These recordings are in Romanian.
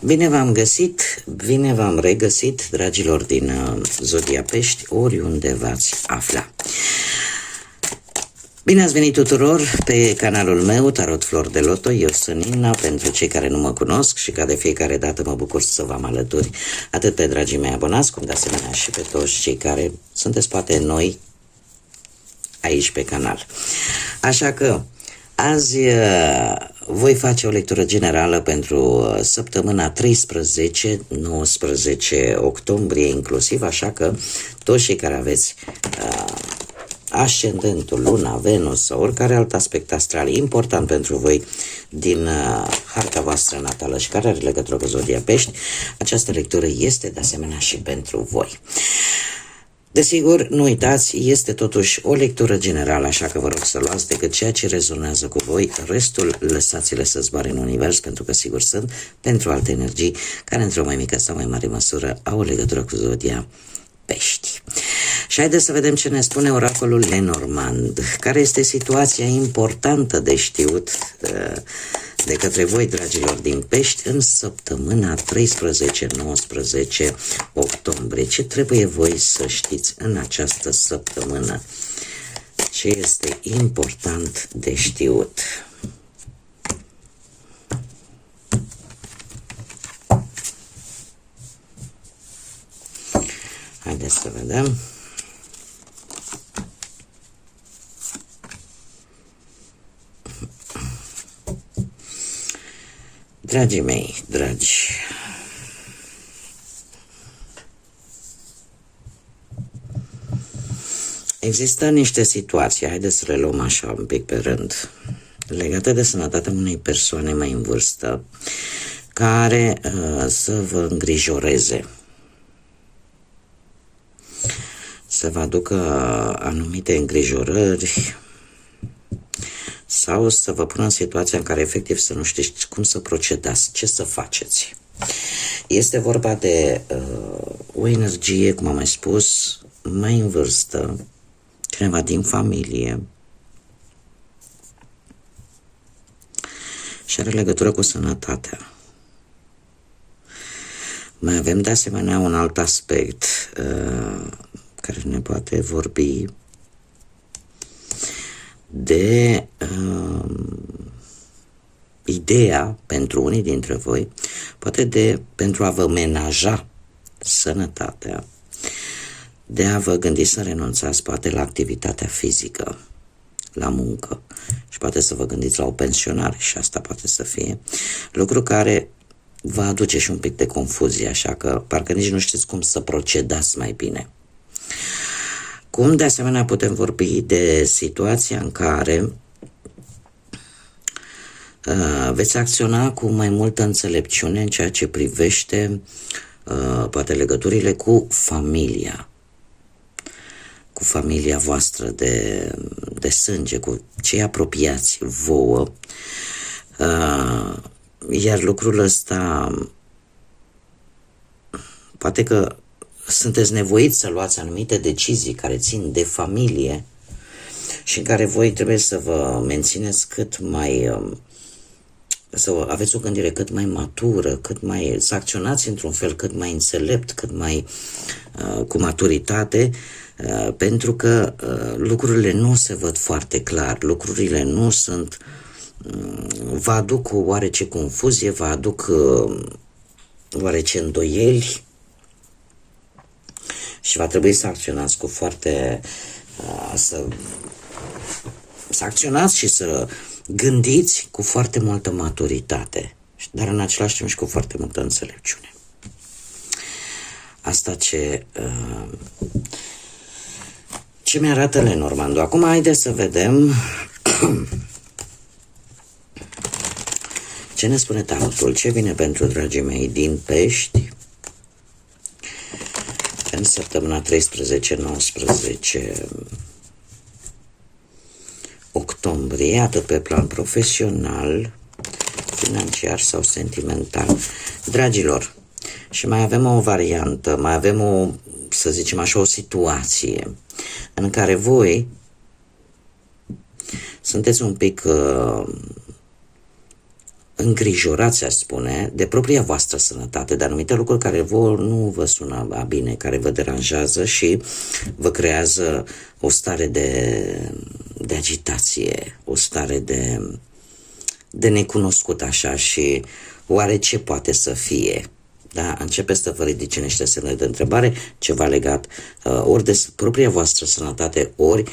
Bine v-am găsit, bine v-am regăsit, dragilor din Zodia Pești, oriunde v-ați afla. Bine ați venit tuturor pe canalul meu, Tarot Flor de Loto. Eu sunt Nina, pentru cei care nu mă cunosc și ca de fiecare dată mă bucur să vă am alături, atât pe dragii mei abonați, cum de asemenea și pe toți cei care sunteți poate noi aici pe canal. Așa că azi voi face o lectură generală pentru săptămâna 13-19 octombrie inclusiv, așa că toți cei care aveți ascendentul, luna, Venus sau oricare alt aspect astral important pentru voi din harta voastră natală și care are legătură cu Zodia Pești, această lectură este de asemenea și pentru voi. Desigur, nu uitați, este totuși o lectură generală, așa că vă rog să luați decât ceea ce rezonează cu voi, restul lăsați-le să zboare în univers, pentru că sigur sunt pentru alte energii care într-o mai mică sau mai mare măsură au o legătură cu Zodia Pești. Și haideți să vedem ce ne spune oracolul Lenormand. Care este situația importantă de știut de către voi, dragilor din Pești, în săptămâna 13-19 octombrie? Ce trebuie voi să știți în această săptămână? Ce este important de știut? Haideți să vedem. Dragii mei, dragi, există niște situații, haideți să le luăm așa un pic pe rând, legate de sănătatea unei persoane mai în vârstă, care să vă îngrijoreze, să vă aducă anumite îngrijorări sau să vă pună în situația în care efectiv să nu știți cum să procedați, ce să faceți. Este vorba de o energie, cum am mai spus, mai în vârstă, cineva din familie și are legătură cu sănătatea. Mai avem de asemenea un alt aspect care ne poate vorbi de ideea pentru unii dintre voi, poate pentru a vă menaja sănătatea, de a vă gândi să renunțați poate la activitatea fizică, la muncă și poate să vă gândiți la o pensionare și asta poate să fie lucru care vă aduce și un pic de confuzie, așa că parcă nici nu știți cum să procedați mai bine. Cum de asemenea putem vorbi de situația în care veți acționa cu mai multă înțelepciune în ceea ce privește poate legăturile cu familia voastră de sânge, cu cei apropiați vouă, iar lucrul ăsta poate că sunteți nevoiți să luați anumite decizii care țin de familie și în care voi trebuie să vă mențineți să aveți o gândire cât mai matură, să acționați într-un fel cât mai înțelept, cât mai cu maturitate, pentru că lucrurile nu se văd foarte clar, lucrurile nu sunt, vă aduc o oarece confuzie, vă aduc oarece îndoieli și va trebui să acționați cu foarte să acționați și să gândiți cu foarte multă maturitate, dar în același timp și cu foarte multă înțelepciune. Asta ce mi-arată Lenormand. Acum haideți să vedem ce ne spune tarotul, ce vine pentru dragii mei din Pești în săptămâna 13-19 octombrie, atât pe plan profesional, financiar sau sentimental. Dragilor, și mai avem o variantă, mai avem să zicem așa, o situație în care voi sunteți un pic îngrijorați, aș spune, de propria voastră sănătate, de anumite lucruri care nu vă sună bine, care vă deranjează și vă creează o stare de agitație, o stare de necunoscut așa și oare ce poate să fie? Da? Începeți să vă ridice niște semne de întrebare, ceva legat ori de propria voastră sănătate, ori,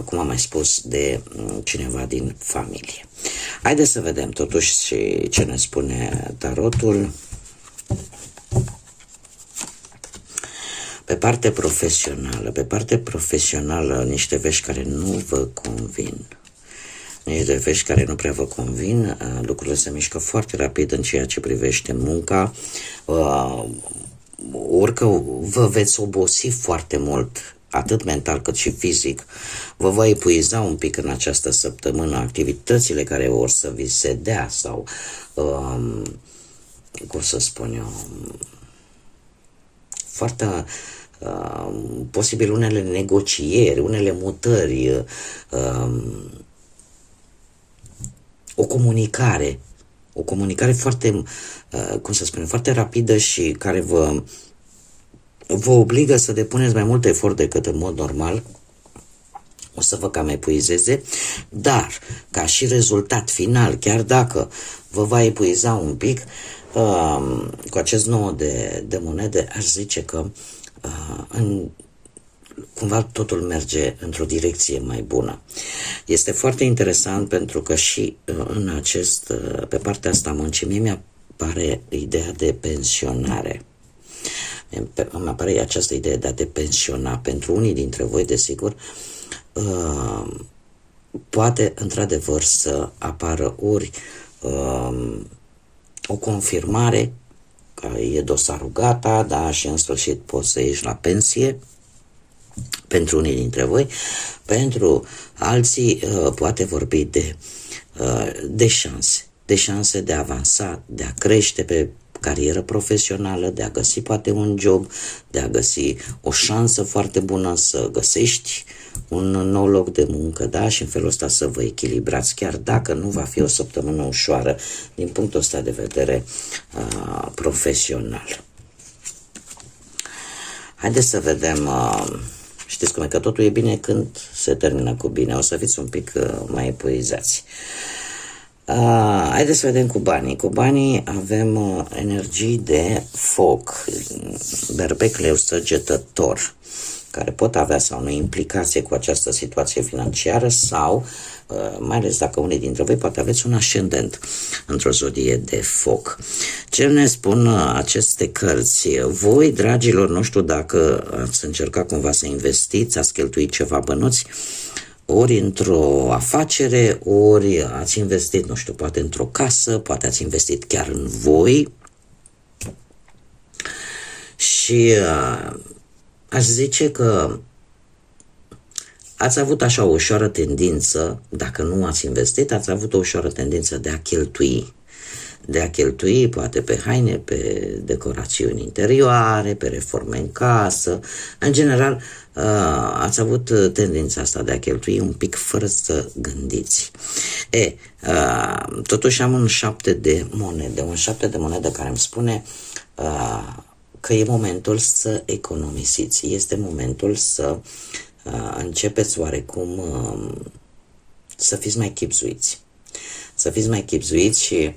cum am mai spus, de cineva din familie. Haideți să vedem totuși și ce ne spune tarotul. Pe partea profesională, niște vești care nu vă convin. Niște vești care nu prea vă convin, lucrurile se mișcă foarte rapid în ceea ce privește munca, orică vă veți obosi foarte mult, atât mental cât și fizic, vă va epuiza un pic în această săptămână activitățile care or să vi se dea sau, cum să spun eu, foarte posibil unele negocieri, unele mutări, o comunicare foarte, cum să spun, foarte rapidă și care vă obligă să depuneți mai mult efort decât în mod normal, o să vă cam epuizeze, dar ca și rezultat final, chiar dacă vă va epuiza un pic, cu acest 9 de monede, aș zice că cumva totul merge într-o direcție mai bună. Este foarte interesant pentru că și pe partea asta a muncii, mie mi-apare ideea de pensionare. Îmi apare această idee de a te pensiona. Pentru unii dintre voi, desigur, poate într-adevăr să apară ori o confirmare că e dosarul gata, da, și în sfârșit poți să ieși la pensie. Pentru unii dintre voi, pentru alții poate vorbi de șanse de a avansa, de a crește pe carieră profesională, de a găsi poate un job, de a găsi o șansă foarte bună să găsești un nou loc de muncă, da, și în felul ăsta să vă echilibrați, chiar dacă nu va fi o săptămână ușoară din punctul ăsta de vedere profesional. Haideți să vedem. Știți cum e, că totul e bine când se termină cu bine. O să fiți un pic mai epuizați. Haideți să vedem cu banii. Cu banii avem energii de foc, berbec, leu, săgetător, care pot avea sau nu implicație cu această situație financiară sau, mai ales dacă unii dintre voi poate aveți un ascendent într-o zodie de foc. Ce ne spun aceste cărți? Voi, dragilor, nu știu dacă ați încercat cumva să investiți, ați cheltuit ceva bănuți, ori într-o afacere, ori ați investit, nu știu, poate într-o casă, poate ați investit chiar în voi și aș zice că ați avut așa o ușoară tendință, dacă nu ați investit, ați avut o ușoară tendință de a cheltui. De a cheltui poate pe haine, pe decorațiuni interioare, pe reforme în casă. În general, ați avut tendința asta de a cheltui un pic fără să gândiți. Totuși am un 7 de monede care îmi spune că e momentul să economisiți. Este momentul să începeți oarecum să fiți mai chibzuiți. Să fiți mai chibzuiți și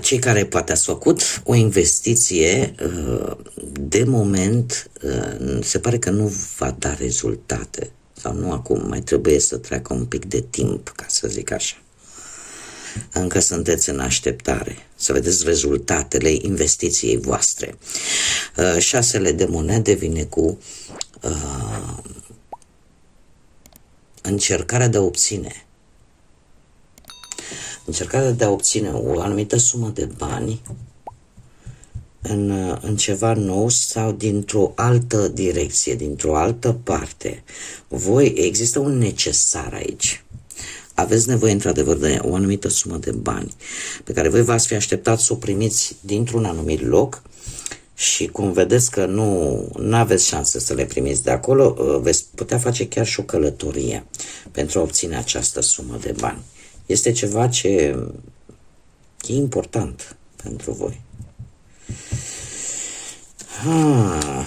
cei care poate ați făcut o investiție, de moment se pare că nu va da rezultate. Sau nu acum, mai trebuie să treacă un pic de timp, ca să zic așa. Încă sunteți în așteptare să vedeți rezultatele investiției voastre. 6 de monede vine cu încercarea de a obține. Încercarea de a obține o anumită sumă de bani în ceva nou sau dintr-o altă direcție, dintr-o altă parte. Voi, există un necesar aici. Aveți nevoie, într-adevăr, de o anumită sumă de bani pe care voi v-ați fi așteptat să o primiți dintr-un anumit loc și cum vedeți că nu aveți șanse să le primiți de acolo, veți putea face chiar și o călătorie pentru a obține această sumă de bani. Este ceva ce e important pentru voi.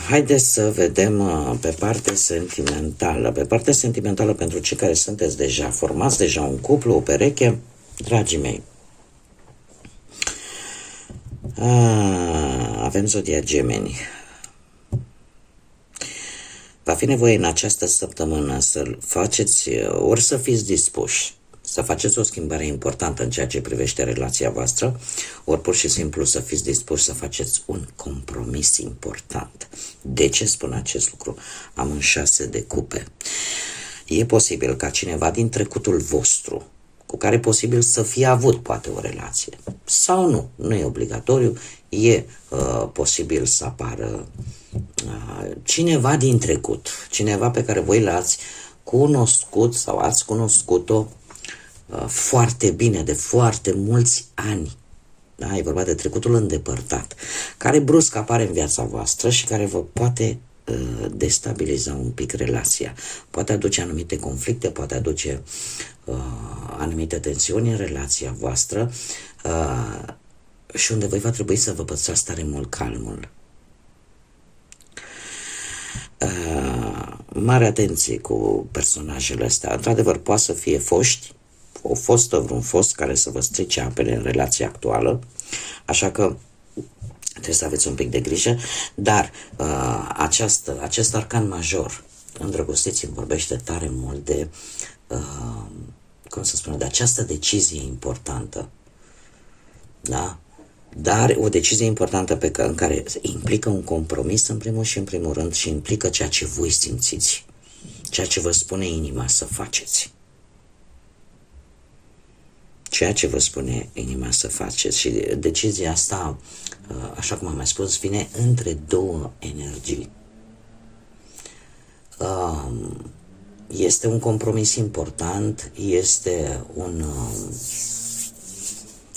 Haideți să vedem pe partea sentimentală. Pe partea sentimentală, pentru cei care sunteți deja, formați deja un cuplu, o pereche, dragii mei. Avem zodia Gemeni. Va fi nevoie în această săptămână să faceți, ori să fiți dispuși să faceți o schimbare importantă în ceea ce privește relația voastră, ori pur și simplu să fiți dispuși să faceți un compromis important. De ce spun acest lucru? Am un 6 de cupe. E posibil ca cineva din trecutul vostru, cu care posibil să fie avut poate o relație, sau nu e obligatoriu, e posibil să apară cineva din trecut, cineva pe care voi l-ați cunoscut sau ați cunoscut-o foarte bine, de foarte mulți ani. Da? E vorba de trecutul îndepărtat, care brusc apare în viața voastră și care vă poate destabiliza un pic relația. Poate aduce anumite conflicte, poate aduce anumite tensiuni în relația voastră și unde voi va trebui să vă păstrați tare mult calmul. Mare atenție cu personajele astea. Într-adevăr, poate să fie vreun fost care să vă strice apele în relația actuală, așa că trebuie să aveți un pic de grijă, dar acest arcan major, îndrăgostiți, îmi vorbește tare mult de, de această decizie importantă, da? Dar o decizie importantă în care implică un compromis în primul și în primul rând și implică ceea ce voi simțiți, ceea ce vă spune inima să faceți. Ceea ce vă spune inima să faceți. Și decizia asta, așa cum am mai spus, vine între două energii. Este un compromis important, este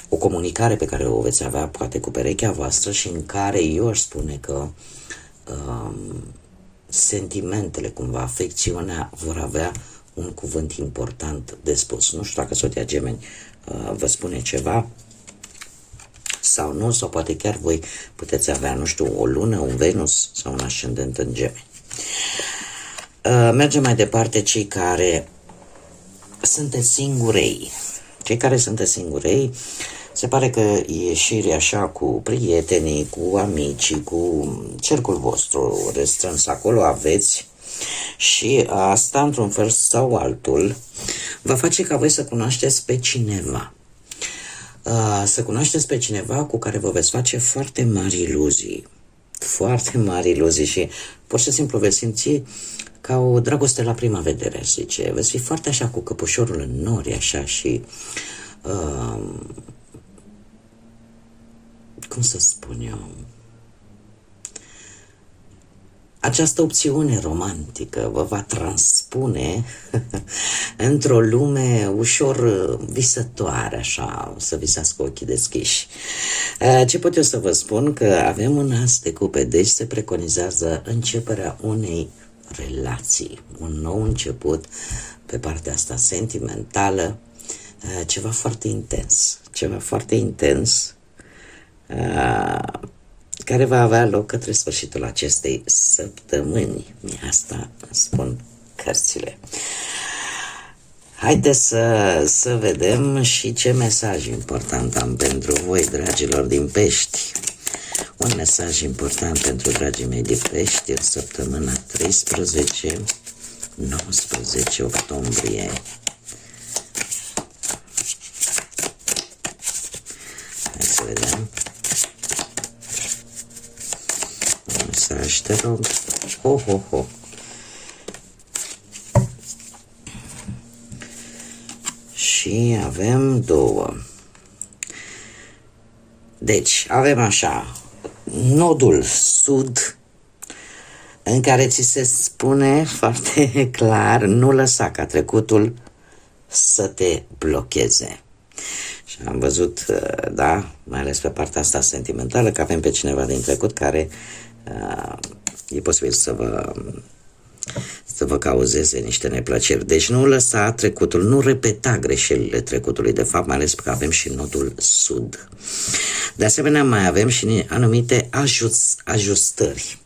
o comunicare pe care o veți avea poate cu perechea voastră și în care eu aș spune că sentimentele, cumva, afecțiunea vor avea un cuvânt important de spus. Nu știu dacă zodia Gemeni vă spune ceva sau nu, sau poate chiar voi puteți avea, nu știu, o lună, un Venus sau un ascendent în Gemeni. Mergem mai departe, cei care sunteți singurei. Cei care sunteți singurei, se pare că ieșiri așa cu prietenii, cu amicii, cu cercul vostru restrâns acolo aveți și asta, într-un fel sau altul, va face ca voi să cunoașteți pe cineva. Să cunoașteți pe cineva cu care vă veți face foarte mari iluzii. Foarte mari iluzii și pur și simplu veți simți ca o dragoste la prima vedere, zice. Veți fi foarte așa cu căpușorul în nori, așa și... cum să spun eu? Această opțiune romantică vă va transpune într-o lume ușor visătoare, așa, să visați cu ochii deschiși. Ce pot eu să vă spun? Că avem un as de cupe, deci se preconizează începerea unei relații, un nou început pe partea asta sentimentală, ceva foarte intens, care va avea loc către sfârșitul acestei săptămâni. Asta spun cărțile. Haideți să vedem și ce mesaj important am pentru voi, dragilor din Pești. Un mesaj important pentru dragii mei din Pești în săptămâna 13-19 octombrie. Hai să vedem. Mesaj, te rog. Ho. Și avem două. Deci, avem așa, nodul sud, în care ți se spune foarte clar, nu lăsa ca trecutul să te blocheze. Și am văzut, da, mai ales pe partea asta sentimentală, că avem pe cineva din trecut care e posibil să să vă cauzeze niște neplăceri. Deci nu lăsa trecutul, nu repeta greșelile trecutului, de fapt, mai ales că avem și nodul sud. De asemenea, mai avem și anumite ajustări,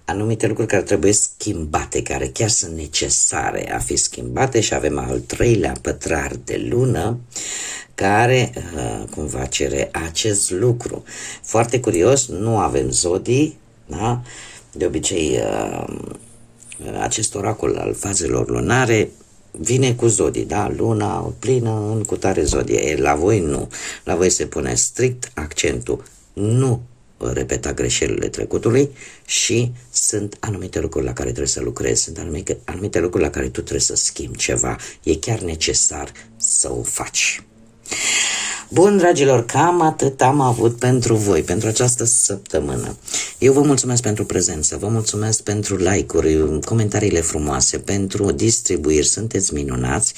anumite lucruri care trebuie schimbate, care chiar sunt necesare a fi schimbate, și avem al treilea pătrar de lună care cumva cere acest lucru. Foarte curios, nu avem zodii, da? De obicei acest oracol al fazelor lunare vine cu zodii, da? Luna plină în cutare zodie. La voi nu. La voi se pune strict accentul nu repeta greșelile trecutului și sunt anumite lucruri la care trebuie să lucrezi, sunt anumite lucruri la care tu trebuie să schimbi ceva. E chiar necesar să o faci. Bun, dragilor, cam atât am avut pentru voi, pentru această săptămână. Eu vă mulțumesc pentru prezență, vă mulțumesc pentru like-uri, comentariile frumoase, pentru distribuiri, sunteți minunați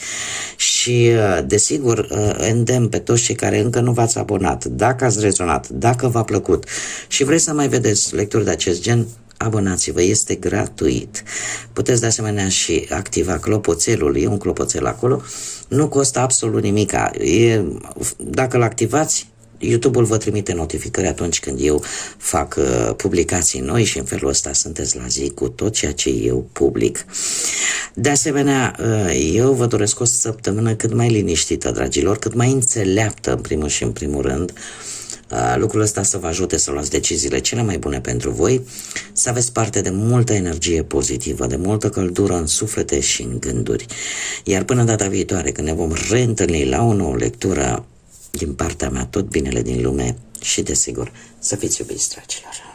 și, desigur, îndemn pe toți cei care încă nu v-ați abonat, dacă ați rezonat, dacă v-a plăcut și vreți să mai vedeți lecturi de acest gen, abonați-vă, este gratuit. Puteți de asemenea și activa clopoțelul, e un clopoțel acolo, nu costă absolut nimica. Dacă îl activați, YouTube-ul vă trimite notificări atunci când eu fac publicații noi și în felul ăsta sunteți la zi cu tot ceea ce eu public. De asemenea, eu vă doresc o săptămână cât mai liniștită, dragilor, cât mai înțeleaptă, în primul și în primul rând. Lucrul ăsta să vă ajute să luați deciziile cele mai bune pentru voi, să aveți parte de multă energie pozitivă, de multă căldură în suflete și în gânduri. Iar până data viitoare, când ne vom reîntâlni la o nouă lectură, din partea mea tot binele din lume și, desigur, să fiți iubiți, dragilor.